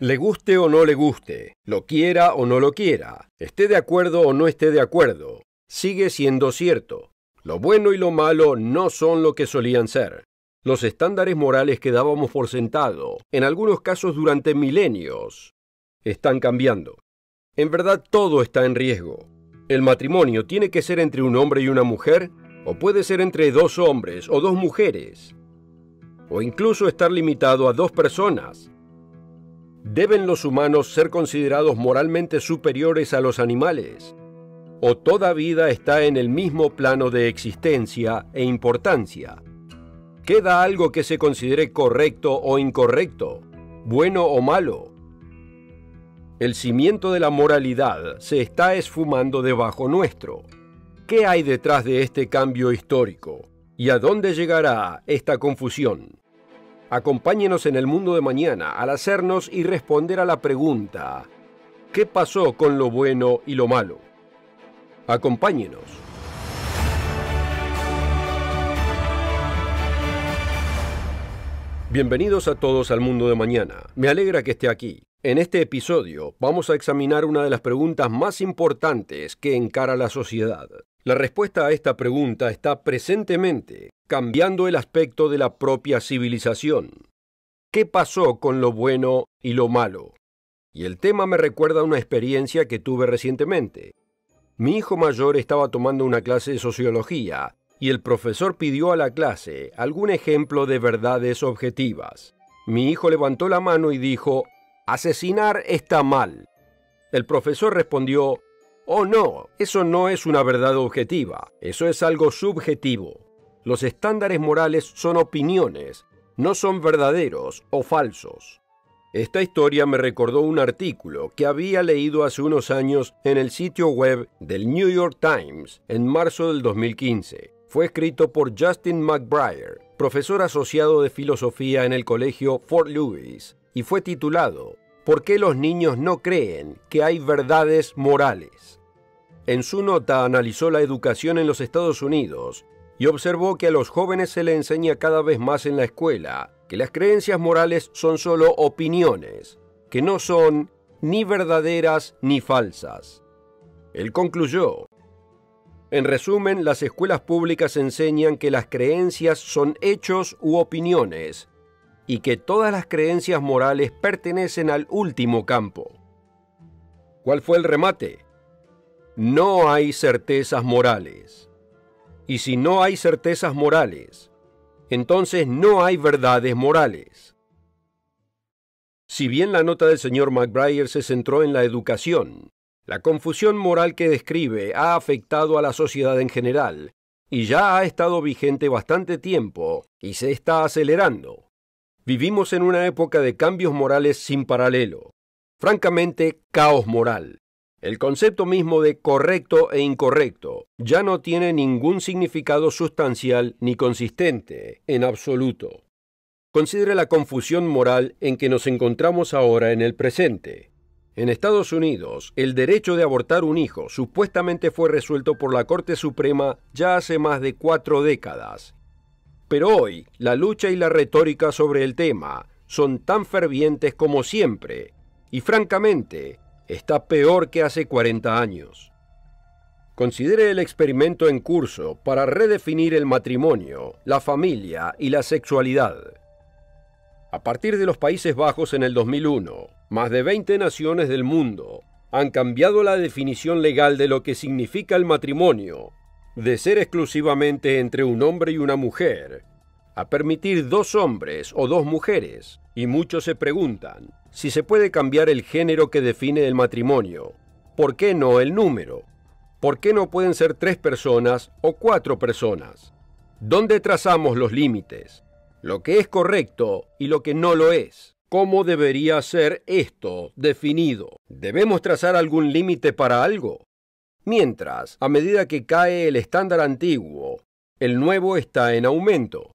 Le guste o no le guste, lo quiera o no lo quiera, esté de acuerdo o no esté de acuerdo, sigue siendo cierto. Lo bueno y lo malo no son lo que solían ser. Los estándares morales que dábamos por sentado, en algunos casos durante milenios, están cambiando. En verdad todo está en riesgo. ¿El matrimonio tiene que ser entre un hombre y una mujer? ¿O puede ser entre dos hombres o dos mujeres? ¿O incluso estar limitado a dos personas? ¿Deben los humanos ser considerados moralmente superiores a los animales? ¿O toda vida está en el mismo plano de existencia e importancia? ¿Queda algo que se considere correcto o incorrecto, bueno o malo? El cimiento de la moralidad se está esfumando debajo nuestro. ¿Qué hay detrás de este cambio histórico? ¿Y a dónde llegará esta confusión? Acompáñenos en el mundo de mañana al hacernos y responder a la pregunta: ¿qué pasó con lo bueno y lo malo? Acompáñenos. Bienvenidos a todos al mundo de mañana. Me alegra que esté aquí. En este episodio vamos a examinar una de las preguntas más importantes que encara la sociedad. La respuesta a esta pregunta está presentemente cambiando el aspecto de la propia civilización. ¿Qué pasó con lo bueno y lo malo? Y el tema me recuerda a una experiencia que tuve recientemente. Mi hijo mayor estaba tomando una clase de sociología y el profesor pidió a la clase algún ejemplo de verdades objetivas. Mi hijo levantó la mano y dijo: «Asesinar está mal». El profesor respondió: «Oh no, eso no es una verdad objetiva, eso es algo subjetivo. Los estándares morales son opiniones, no son verdaderos o falsos». Esta historia me recordó un artículo que había leído hace unos años en el sitio web del New York Times en marzo del 2015. Fue escrito por Justin McBrayer, profesor asociado de filosofía en el colegio Fort Lewis, y fue titulado «¿Por qué los niños no creen que hay verdades morales?». En su nota analizó la educación en los Estados Unidos y observó que a los jóvenes se les enseña cada vez más en la escuela que las creencias morales son solo opiniones, que no son ni verdaderas ni falsas. Él concluyó: «En resumen, las escuelas públicas enseñan que las creencias son hechos u opiniones, y que todas las creencias morales pertenecen al último campo». ¿Cuál fue el remate? No hay certezas morales. Y si no hay certezas morales, entonces no hay verdades morales. Si bien la nota del señor McBrayer se centró en la educación, la confusión moral que describe ha afectado a la sociedad en general, y ya ha estado vigente bastante tiempo y se está acelerando. Vivimos en una época de cambios morales sin paralelo. Francamente, caos moral. El concepto mismo de correcto e incorrecto ya no tiene ningún significado sustancial ni consistente, en absoluto. Considere la confusión moral en que nos encontramos ahora en el presente. En Estados Unidos, el derecho de abortar un hijo supuestamente fue resuelto por la Corte Suprema ya hace más de 4 décadas. Pero hoy, la lucha y la retórica sobre el tema son tan fervientes como siempre, y francamente, está peor que hace 40 años. Considere el experimento en curso para redefinir el matrimonio, la familia y la sexualidad. A partir de los Países Bajos en el 2001, más de 20 naciones del mundo han cambiado la definición legal de lo que significa el matrimonio, de ser exclusivamente entre un hombre y una mujer, a permitir 2 hombres o 2 mujeres, y muchos se preguntan si se puede cambiar el género que define el matrimonio. ¿Por qué no el número? ¿Por qué no pueden ser 3 personas o 4 personas? ¿Dónde trazamos los límites? Lo que es correcto y lo que no lo es. ¿Cómo debería ser esto definido? ¿Debemos trazar algún límite para algo? Mientras, a medida que cae el estándar antiguo, el nuevo está en aumento.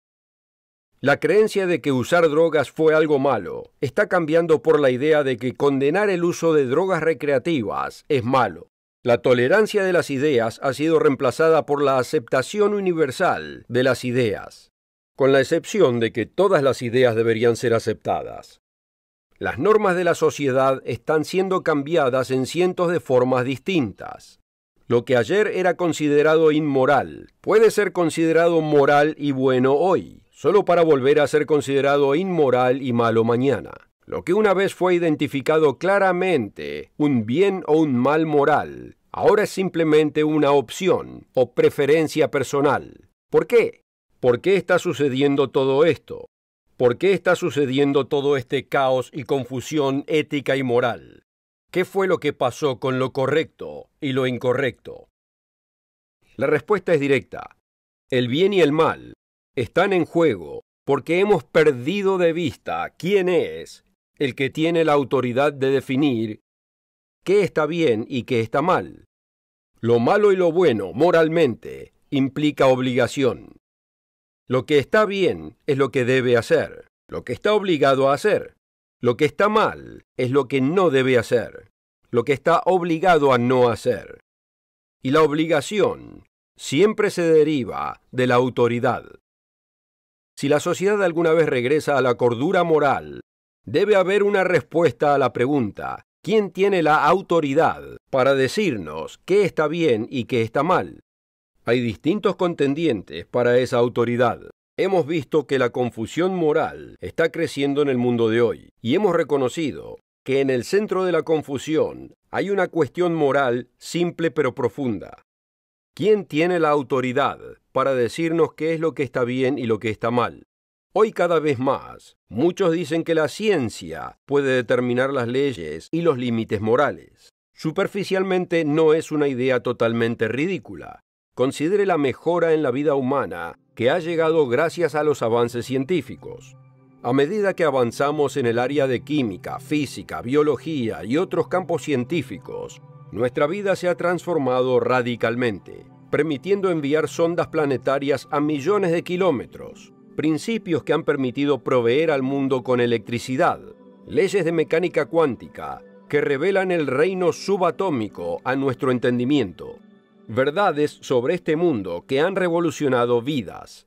La creencia de que usar drogas fue algo malo está cambiando por la idea de que condenar el uso de drogas recreativas es malo. La tolerancia de las ideas ha sido reemplazada por la aceptación universal de las ideas, con la excepción de que todas las ideas deberían ser aceptadas. Las normas de la sociedad están siendo cambiadas en cientos de formas distintas. Lo que ayer era considerado inmoral puede ser considerado moral y bueno hoy, solo para volver a ser considerado inmoral y malo mañana. Lo que una vez fue identificado claramente un bien o un mal moral, ahora es simplemente una opción o preferencia personal. ¿Por qué? ¿Por qué está sucediendo todo esto? ¿Por qué está sucediendo todo este caos y confusión ética y moral? ¿Qué fue lo que pasó con lo correcto y lo incorrecto? La respuesta es directa. El bien y el mal están en juego porque hemos perdido de vista quién es el que tiene la autoridad de definir qué está bien y qué está mal. Lo malo y lo bueno, moralmente, implica obligación. Lo que está bien es lo que debe hacer, lo que está obligado a hacer. Lo que está mal es lo que no debe hacer, lo que está obligado a no hacer. Y la obligación siempre se deriva de la autoridad. Si la sociedad alguna vez regresa a la cordura moral, debe haber una respuesta a la pregunta: ¿quién tiene la autoridad para decirnos qué está bien y qué está mal? Hay distintos contendientes para esa autoridad. Hemos visto que la confusión moral está creciendo en el mundo de hoy, y hemos reconocido que en el centro de la confusión hay una cuestión moral simple pero profunda. ¿Quién tiene la autoridad para decirnos qué es lo que está bien y lo que está mal? Hoy cada vez más, muchos dicen que la ciencia puede determinar las leyes y los límites morales. Superficialmente no es una idea totalmente ridícula. Considere la mejora en la vida humana que ha llegado gracias a los avances científicos. A medida que avanzamos en el área de química, física, biología y otros campos científicos, nuestra vida se ha transformado radicalmente, permitiendo enviar sondas planetarias a millones de kilómetros, principios que han permitido proveer al mundo con electricidad, leyes de mecánica cuántica que revelan el reino subatómico a nuestro entendimiento, verdades sobre este mundo que han revolucionado vidas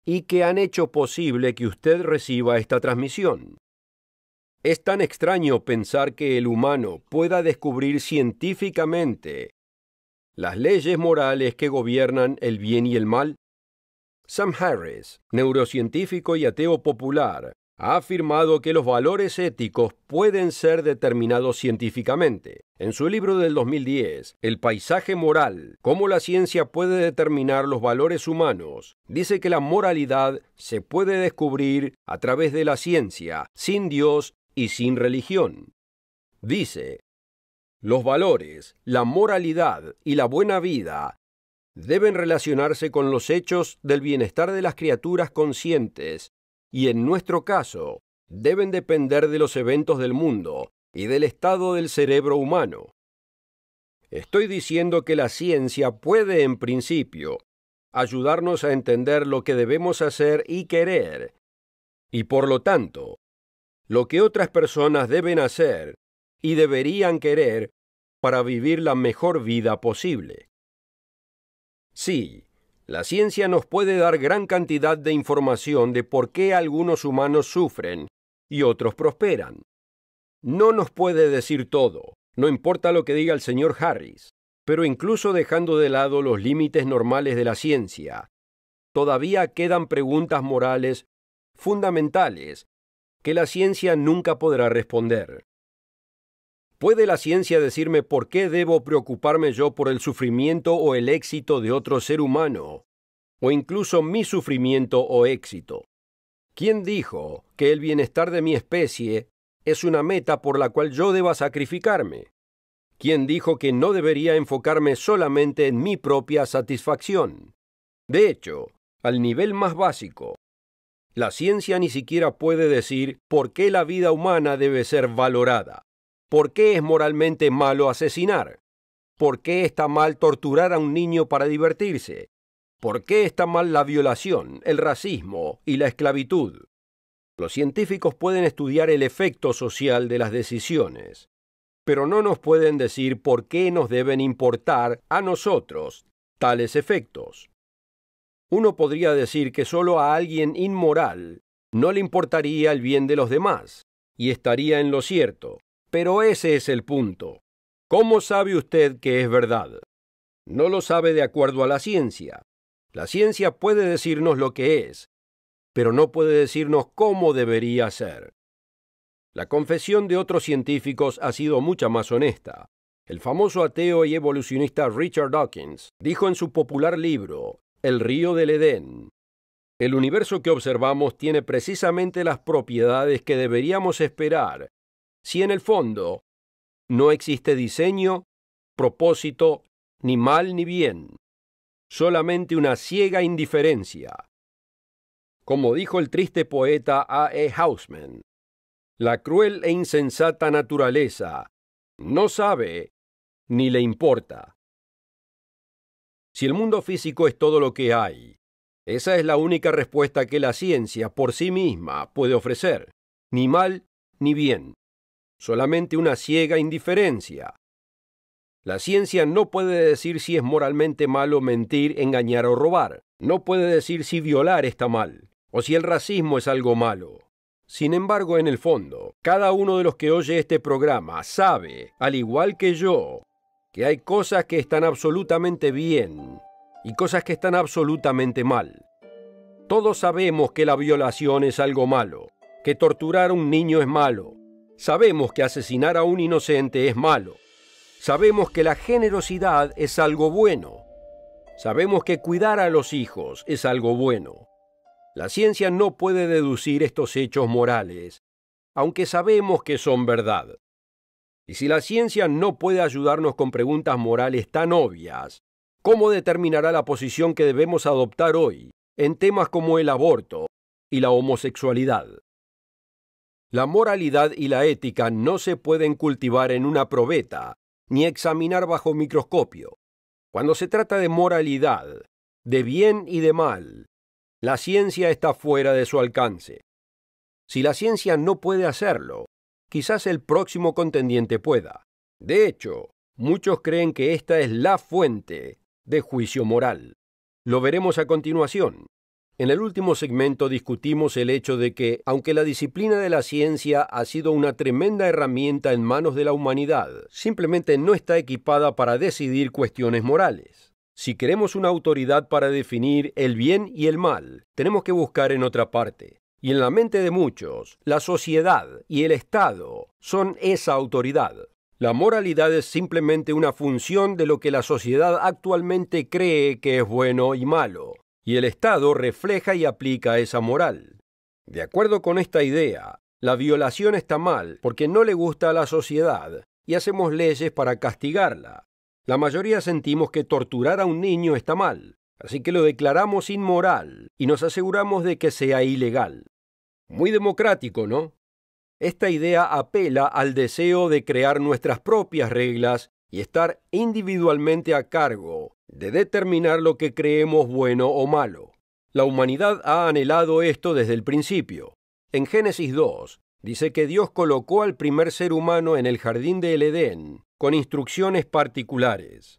y que han hecho posible que usted reciba esta transmisión. Es tan extraño pensar que el humano pueda descubrir científicamente las leyes morales que gobiernan el bien y el mal. Sam Harris, neurocientífico y ateo popular, ha afirmado que los valores éticos pueden ser determinados científicamente. En su libro del 2010, El paisaje moral, cómo la ciencia puede determinar los valores humanos, dice que la moralidad se puede descubrir a través de la ciencia, sin Dios y sin religión. Dice, los valores, la moralidad y la buena vida deben relacionarse con los hechos del bienestar de las criaturas conscientes y, en nuestro caso, deben depender de los eventos del mundo y del estado del cerebro humano. Estoy diciendo que la ciencia puede, en principio, ayudarnos a entender lo que debemos hacer y querer, y por lo tanto, lo que otras personas deben hacer y deberían querer para vivir la mejor vida posible. Sí, la ciencia nos puede dar gran cantidad de información de por qué algunos humanos sufren y otros prosperan. No nos puede decir todo, no importa lo que diga el señor Harris, pero incluso dejando de lado los límites normales de la ciencia, todavía quedan preguntas morales fundamentales que la ciencia nunca podrá responder. ¿Puede la ciencia decirme por qué debo preocuparme yo por el sufrimiento o el éxito de otro ser humano? O incluso mi sufrimiento o éxito. ¿Quién dijo que el bienestar de mi especie es una meta por la cual yo deba sacrificarme? ¿Quién dijo que no debería enfocarme solamente en mi propia satisfacción? De hecho, al nivel más básico, la ciencia ni siquiera puede decir por qué la vida humana debe ser valorada. ¿Por qué es moralmente malo asesinar? ¿Por qué está mal torturar a un niño para divertirse? ¿Por qué está mal la violación, el racismo y la esclavitud? Los científicos pueden estudiar el efecto social de las decisiones, pero no nos pueden decir por qué nos deben importar a nosotros tales efectos. Uno podría decir que solo a alguien inmoral no le importaría el bien de los demás, y estaría en lo cierto. Pero ese es el punto. ¿Cómo sabe usted que es verdad? No lo sabe de acuerdo a la ciencia. La ciencia puede decirnos lo que es, pero no puede decirnos cómo debería ser. La confesión de otros científicos ha sido mucha más honesta. El famoso ateo y evolucionista Richard Dawkins dijo en su popular libro, El río del Edén: el universo que observamos tiene precisamente las propiedades que deberíamos esperar si en el fondo no existe diseño, propósito, ni mal ni bien, solamente una ciega indiferencia. Como dijo el triste poeta A.E. Housman, la cruel e insensata naturaleza no sabe ni le importa. Si el mundo físico es todo lo que hay, esa es la única respuesta que la ciencia por sí misma puede ofrecer, ni mal ni bien, solamente una ciega indiferencia. La ciencia no puede decir si es moralmente malo mentir, engañar o robar, no puede decir si violar está mal, o si el racismo es algo malo. Sin embargo, en el fondo, cada uno de los que oye este programa sabe, al igual que yo, que hay cosas que están absolutamente bien y cosas que están absolutamente mal. Todos sabemos que la violación es algo malo, que torturar a un niño es malo. Sabemos que asesinar a un inocente es malo. Sabemos que la generosidad es algo bueno. Sabemos que cuidar a los hijos es algo bueno. La ciencia no puede deducir estos hechos morales, aunque sabemos que son verdad. Y si la ciencia no puede ayudarnos con preguntas morales tan obvias, ¿cómo determinará la posición que debemos adoptar hoy en temas como el aborto y la homosexualidad? La moralidad y la ética no se pueden cultivar en una probeta, ni examinar bajo microscopio. Cuando se trata de moralidad, de bien y de mal, la ciencia está fuera de su alcance. Si la ciencia no puede hacerlo, quizás el próximo contendiente pueda. De hecho, muchos creen que esta es la fuente de juicio moral. Lo veremos a continuación. En el último segmento discutimos el hecho de que, aunque la disciplina de la ciencia ha sido una tremenda herramienta en manos de la humanidad, simplemente no está equipada para decidir cuestiones morales. Si queremos una autoridad para definir el bien y el mal, tenemos que buscar en otra parte. Y en la mente de muchos, la sociedad y el Estado son esa autoridad. La moralidad es simplemente una función de lo que la sociedad actualmente cree que es bueno y malo, y el Estado refleja y aplica esa moral. De acuerdo con esta idea, la violación está mal porque no le gusta a la sociedad y hacemos leyes para castigarla. La mayoría sentimos que torturar a un niño está mal, así que lo declaramos inmoral y nos aseguramos de que sea ilegal. Muy democrático, ¿no? Esta idea apela al deseo de crear nuestras propias reglas y estar individualmente a cargo de determinar lo que creemos bueno o malo. La humanidad ha anhelado esto desde el principio. En Génesis 2, dice que Dios colocó al primer ser humano en el jardín del Edén con instrucciones particulares.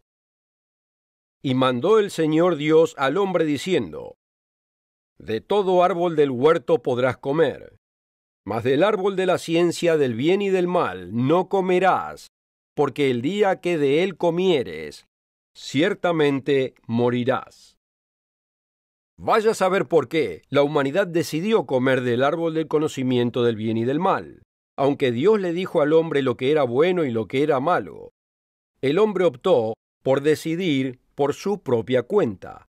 Y mandó el Señor Dios al hombre diciendo: de todo árbol del huerto podrás comer, mas del árbol de la ciencia del bien y del mal no comerás, porque el día que de él comieres, ciertamente morirás. Vaya a saber por qué la humanidad decidió comer del árbol del conocimiento del bien y del mal. Aunque Dios le dijo al hombre lo que era bueno y lo que era malo, el hombre optó por decidir por su propia cuenta.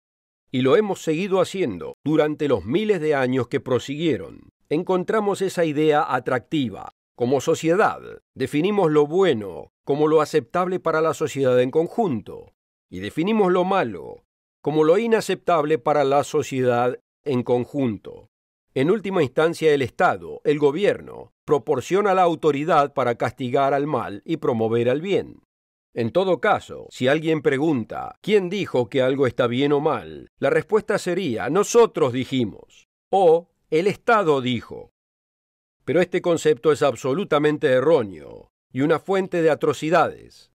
Y lo hemos seguido haciendo durante los miles de años que prosiguieron. Encontramos esa idea atractiva. Como sociedad, definimos lo bueno como lo aceptable para la sociedad en conjunto, y definimos lo malo como lo inaceptable para la sociedad en conjunto. En última instancia, el Estado, el gobierno, proporciona la autoridad para castigar al mal y promover al bien. En todo caso, si alguien pregunta, ¿quién dijo que algo está bien o mal?, la respuesta sería, nosotros dijimos, o el Estado dijo. Pero este concepto es absolutamente erróneo y una fuente de atrocidades.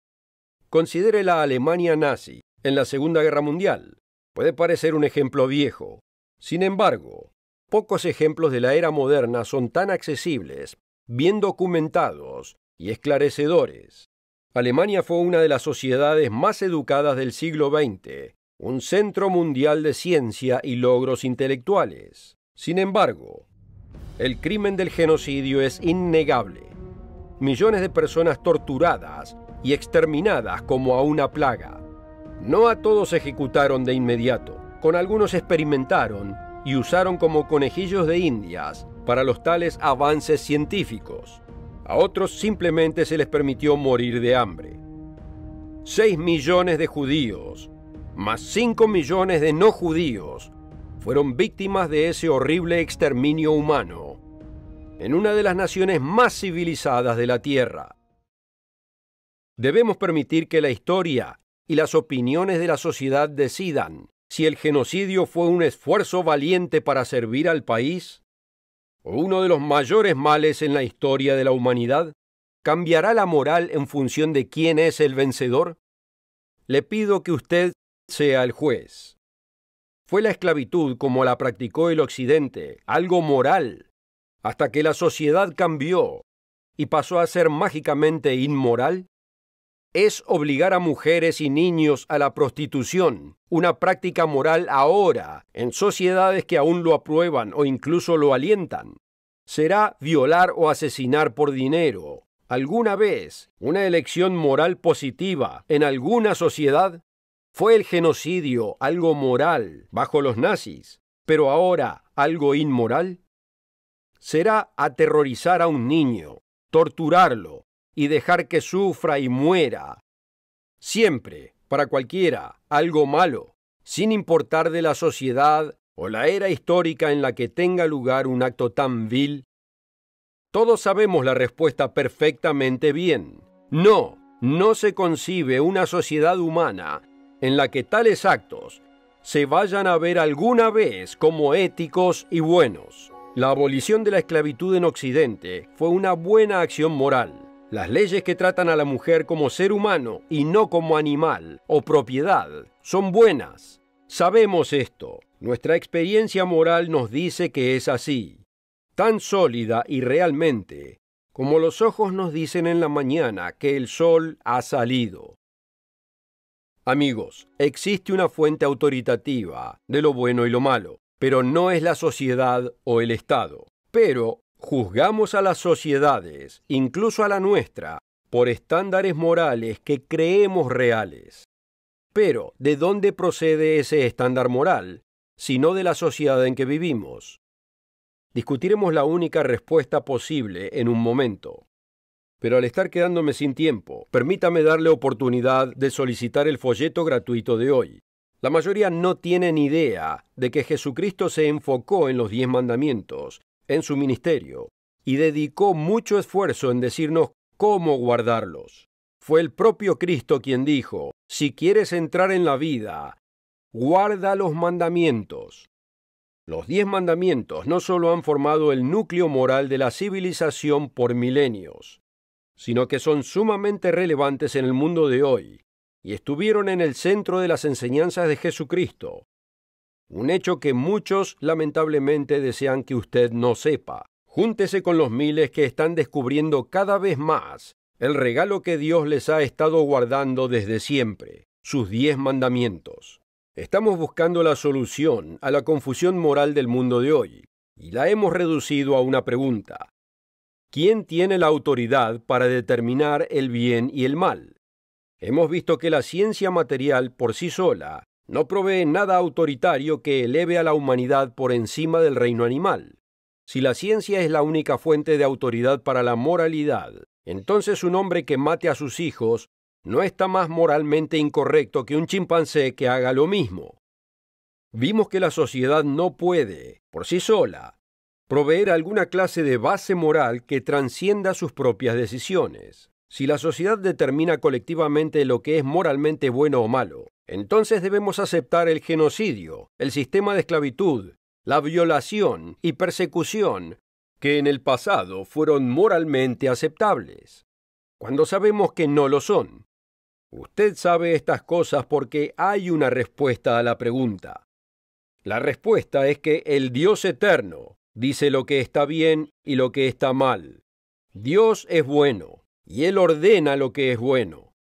Considere la Alemania nazi en la Segunda Guerra Mundial. Puede parecer un ejemplo viejo. Sin embargo, pocos ejemplos de la era moderna son tan accesibles, bien documentados y esclarecedores. Alemania fue una de las sociedades más educadas del siglo XX, un centro mundial de ciencia y logros intelectuales. Sin embargo, el crimen del genocidio es innegable. Millones de personas torturadas y exterminadas como a una plaga. No a todos ejecutaron de inmediato. Con algunos experimentaron y usaron como conejillos de indias para los tales avances científicos. A otros simplemente se les permitió morir de hambre. 6 millones de judíos, más 5 millones de no judíos, fueron víctimas de ese horrible exterminio humano, en una de las naciones más civilizadas de la Tierra. Debemos permitir que la historia y las opiniones de la sociedad decidan si el genocidio fue un esfuerzo valiente para servir al país o uno de los mayores males en la historia de la humanidad. ¿Cambiará la moral en función de quién es el vencedor? Le pido que usted sea el juez. ¿Fue la esclavitud como la practicó el Occidente algo moral hasta que la sociedad cambió y pasó a ser mágicamente inmoral? ¿Es obligar a mujeres y niños a la prostitución una práctica moral ahora en sociedades que aún lo aprueban o incluso lo alientan? ¿Será violar o asesinar por dinero alguna vez una elección moral positiva en alguna sociedad? ¿Fue el genocidio algo moral bajo los nazis, pero ahora algo inmoral? ¿Será aterrorizar a un niño, torturarlo y dejar que sufra y muera siempre, para cualquiera, algo malo, sin importar de la sociedad o la era histórica en la que tenga lugar un acto tan vil? Todos sabemos la respuesta perfectamente bien. No, no se concibe una sociedad humana en la que tales actos se vayan a ver alguna vez como éticos y buenos. La abolición de la esclavitud en Occidente fue una buena acción moral. Las leyes que tratan a la mujer como ser humano y no como animal o propiedad son buenas. Sabemos esto. Nuestra experiencia moral nos dice que es así. Tan sólida y realmente como los ojos nos dicen en la mañana que el sol ha salido. Amigos, existe una fuente autoritativa de lo bueno y lo malo, pero no es la sociedad o el Estado. Pero juzgamos a las sociedades, incluso a la nuestra, por estándares morales que creemos reales. Pero, ¿de dónde procede ese estándar moral, sino de la sociedad en que vivimos? Discutiremos la única respuesta posible en un momento. Pero al estar quedándome sin tiempo, permítame darle oportunidad de solicitar el folleto gratuito de hoy. La mayoría no tienen idea de que Jesucristo se enfocó en los 10 mandamientos, en su ministerio, y dedicó mucho esfuerzo en decirnos cómo guardarlos. Fue el propio Cristo quien dijo: si quieres entrar en la vida, guarda los mandamientos. Los 10 mandamientos no solo han formado el núcleo moral de la civilización por milenios, sino que son sumamente relevantes en el mundo de hoy, y estuvieron en el centro de las enseñanzas de Jesucristo. Un hecho que muchos lamentablemente desean que usted no sepa. Júntese con los miles que están descubriendo cada vez más el regalo que Dios les ha estado guardando desde siempre, sus 10 mandamientos. Estamos buscando la solución a la confusión moral del mundo de hoy, y la hemos reducido a una pregunta. ¿Quién tiene la autoridad para determinar el bien y el mal? Hemos visto que la ciencia material por sí sola no provee nada autoritario que eleve a la humanidad por encima del reino animal. Si la ciencia es la única fuente de autoridad para la moralidad, entonces un hombre que mate a sus hijos no está más moralmente incorrecto que un chimpancé que haga lo mismo. Vimos que la sociedad no puede, por sí sola, proveer alguna clase de base moral que transcienda sus propias decisiones. Si la sociedad determina colectivamente lo que es moralmente bueno o malo, entonces debemos aceptar el genocidio, el sistema de esclavitud, la violación y persecución que en el pasado fueron moralmente aceptables, cuando sabemos que no lo son. Usted sabe estas cosas porque hay una respuesta a la pregunta. La respuesta es que el Dios eterno dice lo que está bien y lo que está mal. Dios es bueno, y Él ordena lo que es bueno.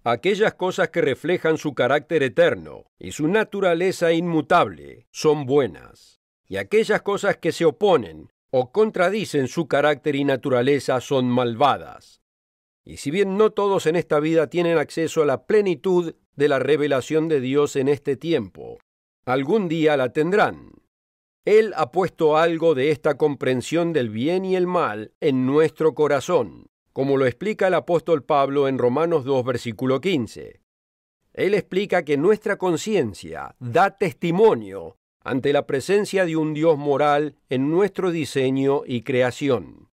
Aquellas cosas que reflejan su carácter eterno y su naturaleza inmutable son buenas, y aquellas cosas que se oponen o contradicen su carácter y naturaleza son malvadas. Y si bien no todos en esta vida tienen acceso a la plenitud de la revelación de Dios en este tiempo, algún día la tendrán. Él ha puesto algo de esta comprensión del bien y el mal en nuestro corazón, como lo explica el apóstol Pablo en Romanos 2, versículo 15. Él explica que nuestra conciencia da testimonio ante la presencia de un Dios moral en nuestro diseño y creación.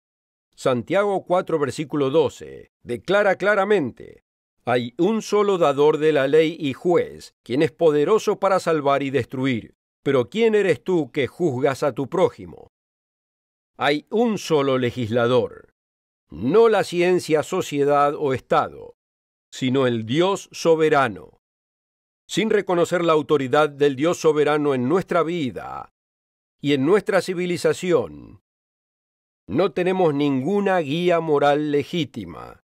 Santiago 4, versículo 12, declara claramente: hay un solo dador de la ley y juez, quien es poderoso para salvar y destruir. Pero ¿quién eres tú que juzgas a tu prójimo? Hay un solo legislador, no la ciencia, sociedad o Estado, sino el Dios soberano. Sin reconocer la autoridad del Dios soberano en nuestra vida y en nuestra civilización, no tenemos ninguna guía moral legítima.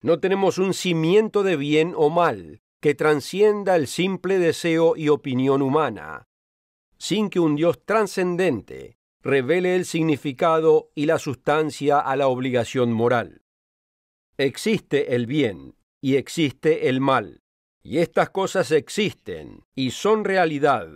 No tenemos un cimiento de bien o mal que trascienda el simple deseo y opinión humana, sin que un Dios trascendente revele el significado y la sustancia a la obligación moral. Existe el bien y existe el mal, y estas cosas existen y son realidad,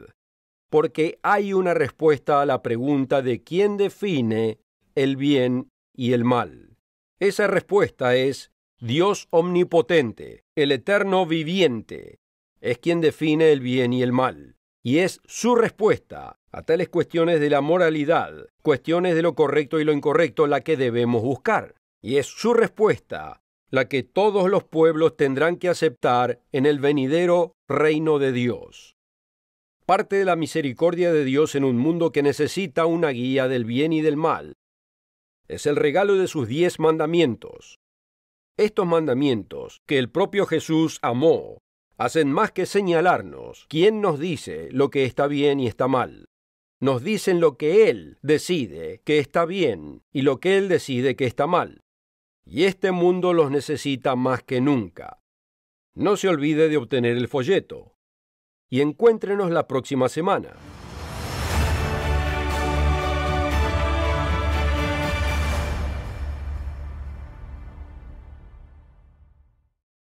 porque hay una respuesta a la pregunta de quién define el bien y el mal. Esa respuesta es Dios omnipotente, el eterno viviente, es quien define el bien y el mal. Y es su respuesta a tales cuestiones de la moralidad, cuestiones de lo correcto y lo incorrecto, la que debemos buscar. Y es su respuesta la que todos los pueblos tendrán que aceptar en el venidero reino de Dios. Parte de la misericordia de Dios en un mundo que necesita una guía del bien y del mal es el regalo de sus 10 mandamientos. Estos mandamientos, que el propio Jesús amó, hacen más que señalarnos quién nos dice lo que está bien y está mal. Nos dicen lo que Él decide que está bien y lo que Él decide que está mal. Y este mundo los necesita más que nunca. No se olvide de obtener el folleto. Y encuéntrenos la próxima semana.